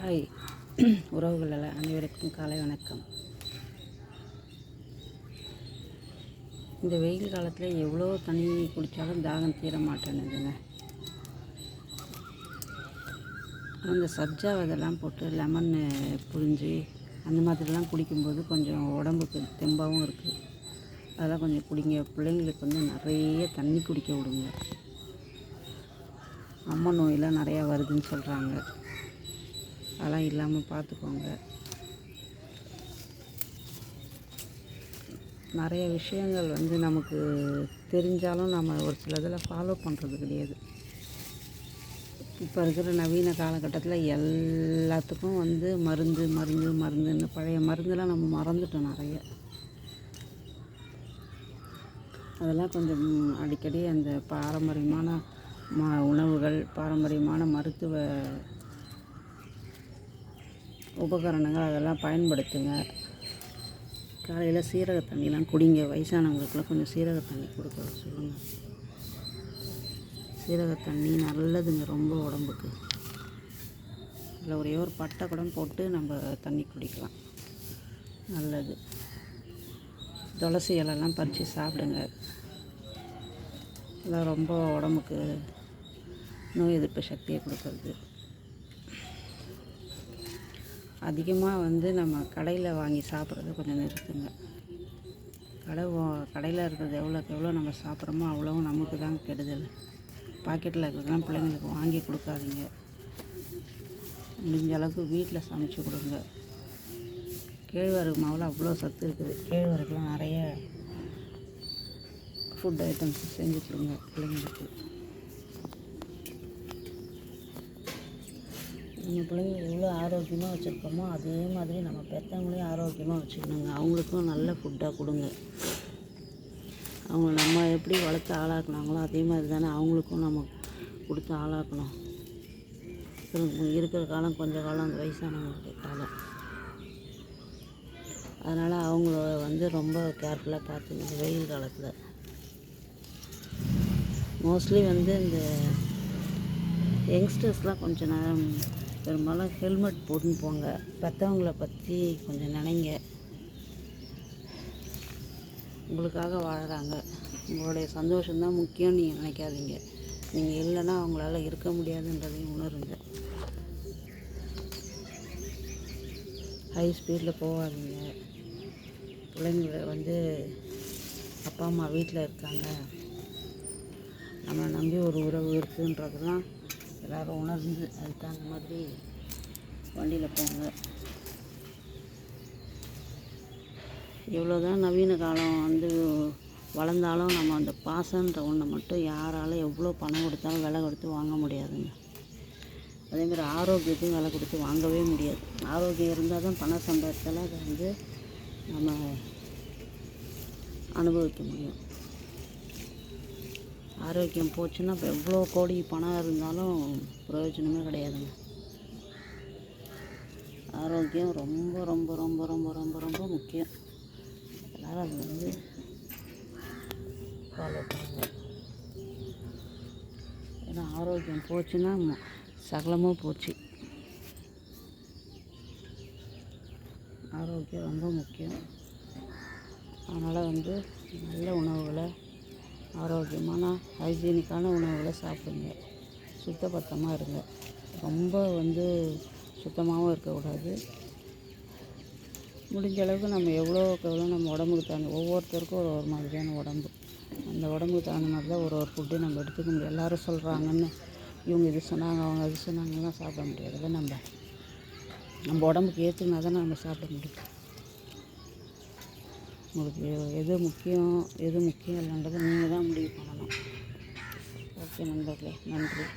Hi உறவுகள் அனைவருக்கும் காலை வணக்கம். இந்த வெயில் காலத்தில் எவ்வளோ தண்ணி குடித்தாலும் தாகம் தீர மாட்டேன்னுதுங்க. அந்த சப்ஜா இதெல்லாம் போட்டு லெமன் புழிஞ்சு அந்த மாதிரிலாம் குடிக்கும்போது கொஞ்சம் உடம்புக்கு தெம்பாகவும் இருக்குது. அதெல்லாம் கொஞ்சம் குடிங்க. பிள்ளைங்களுக்கு நிறைய தண்ணி குடிக்க விடுங்க. அம்மை நோயெலாம் நிறையா வருதுன்னு சொல்கிறாங்க. அதெல்லாம் இல்லாமல் பார்த்துக்கோங்க. நிறைய விஷயங்கள் நமக்கு தெரிஞ்சாலும் நம்ம ஒரு சில இதில் ஃபாலோ பண்ணுறது கிடையாது. இப்போ இருக்கிற நவீன காலகட்டத்தில் எல்லாத்துக்கும் மருந்துன்னு பழைய மருந்தெல்லாம் நம்ம மறந்துட்டோம் நிறைய. அதெல்லாம் கொஞ்சம் அடிக்கடி அந்த பாரம்பரியமான உணவுகள், பாரம்பரியமான மருத்துவ உபகரணங்கள் அதெல்லாம் பயன்படுத்துங்க. காலையில் சீரக தண்ணிலாம் குடிங்க. வயசானவங்களுக்குலாம் கொஞ்சம் சீரக தண்ணி கொடுக்க சொல்லுங்கள். சீரக தண்ணி நல்லதுங்க ரொம்ப உடம்புக்கு. அதில் ஒரே ஒரு பட்டை கூட போட்டு நம்ம தண்ணி குடிக்கலாம், நல்லது. துளசி இலைலாம் பறித்து சாப்பிடுங்க. அதெல்லாம் ரொம்ப உடம்புக்கு நோய் எதிர்ப்பு சக்தியை கொடுக்குறது. அதிகமாக நம்ம கடையில் வாங்கி சாப்பிட்றத கொஞ்சம் நிறுத்துங்க. கடையில் இருக்கிறது எவ்வளோக்கு எவ்வளோ நம்ம சாப்பிட்றோமோ அவ்வளோவும் நமக்கு தான் கெடுதல். பாக்கெட்டில் இருக்கிறதெல்லாம் பிள்ளைங்களுக்கு வாங்கி கொடுக்காதீங்க. முடிஞ்ச அளவுக்கு வீட்டில் சமைச்சு கொடுங்க. கேழ்வரகு மாவில் அவ்வளோ சத்து இருக்குது. கேழ்வரகுலாம் நிறைய ஃபுட் ஐட்டம்ஸ் செஞ்சு கொடுங்க பிள்ளைங்களுக்கு. நம்ம பிள்ளைங்க எவ்வளோ ஆரோக்கியமாக வச்சுருக்கோமோ அதே மாதிரி நம்ம பெற்றவங்களையும் ஆரோக்கியமாக வச்சுக்கணுங்க. அவங்களுக்கும் நல்ல ஃபுட்டாக கொடுங்க. அவங்க நம்ம எப்படி வளர்த்து ஆளாக்குனாங்களோ அதே மாதிரி தானே அவங்களுக்கும் நம்ம கொடுத்து ஆளாக்கணும். இருக்கிற காலம் கொஞ்சம் காலம் அந்த வயசானவங்களுடைய காலம். அதனால் அவங்கள ரொம்ப கேர்ஃபுல்லாக பார்த்துங்க இந்த வெயில் காலத்தில். மோஸ்ட்லி இந்த யங்ஸ்டர்ஸ்லாம் கொஞ்சம் நேரம் பெரும்பாலும் ஹெல்மெட் போட்டுன்னு போங்க. பெற்றவங்கள பற்றி கொஞ்சம் நினைங்க. உங்களுக்காக வாழ்கிறாங்க. உங்களுடைய சந்தோஷம்தான் முக்கியம்னு நீங்கள் நினைக்காதீங்க. நீங்கள் இல்லைன்னா அவங்களால இருக்க முடியாதுன்றதையும் உணருங்க. ஹை ஸ்பீடில் போகாதீங்க. பிள்ளைங்களை அப்பா அம்மா வீட்டில் இருக்காங்க, நம்மளை நம்பி ஒரு உறவு இருக்குன்றதெல்லாம் எல்லோரும் உணர்ந்து அதுக்கு தகுந்த மாதிரி வண்டியில் போங்க. எவ்வளோதான் நவீன காலம் வளர்ந்தாலும் நம்ம அந்த பாசன்ற ஒன்றை மட்டும் யாராலும் எவ்வளோ பணம் கொடுத்தாலும் விலை கொடுத்து வாங்க முடியாதுங்க. அதேமாதிரி ஆரோக்கியத்தையும் விலை கொடுத்து வாங்கவே முடியாது. ஆரோக்கியம் இருந்தால் தான் பணம் சம்பாதித்தாலும் அதை நம்ம அனுபவிக்க முடியும். ஆரோக்கியம் போச்சுன்னா இப்போ எவ்வளோ கோடி பணம் இருந்தாலும் பிரயோஜனமே கிடையாதுங்க. ஆரோக்கியம் ரொம்ப ரொம்ப ரொம்ப ரொம்ப ரொம்ப ரொம்ப முக்கியம். எல்லோரும் அது ஃபாலோ பண்ணுங்க. ஏன்னா ஆரோக்கியம் போச்சுன்னா சகலமும் போச்சு. ஆரோக்கியம் ரொம்ப முக்கியம். அதனால் நல்ல உணவுகளை, ஆரோக்கியமான ஹைஜீனிக்கான உணவுகளை சாப்பிடுங்க. சுத்தபத்தமாக இருங்க. ரொம்ப சுத்தமாகவும் இருக்கக்கூடாது. முடிஞ்ச அளவுக்கு நம்ம எவ்வளோக்கு எவ்வளோ நம்ம உடம்புக்கு தகுந்த, ஒவ்வொருத்தருக்கும் ஒரு மாதிரியான உடம்பு. அந்த உடம்புக்கு தகுந்த மாதிரி தான் ஒரு ஃபுட்டு நம்ம எடுத்துக்க முடியும். எல்லோரும் சொல்கிறாங்கன்னு இவங்க இது சொன்னாங்க அவங்க அது சொன்னாங்கலாம் சாப்பிட முடியாதுல்ல. நம்ம உடம்புக்கு ஏற்றுனா தானே நம்ம சாப்பிட முடியும். உங்களுக்கு எது முக்கியம் இல்லைன்றதை நீங்கள் தான் முடிவு பண்ணணும். ஓகே நண்பர்களே, நன்றி.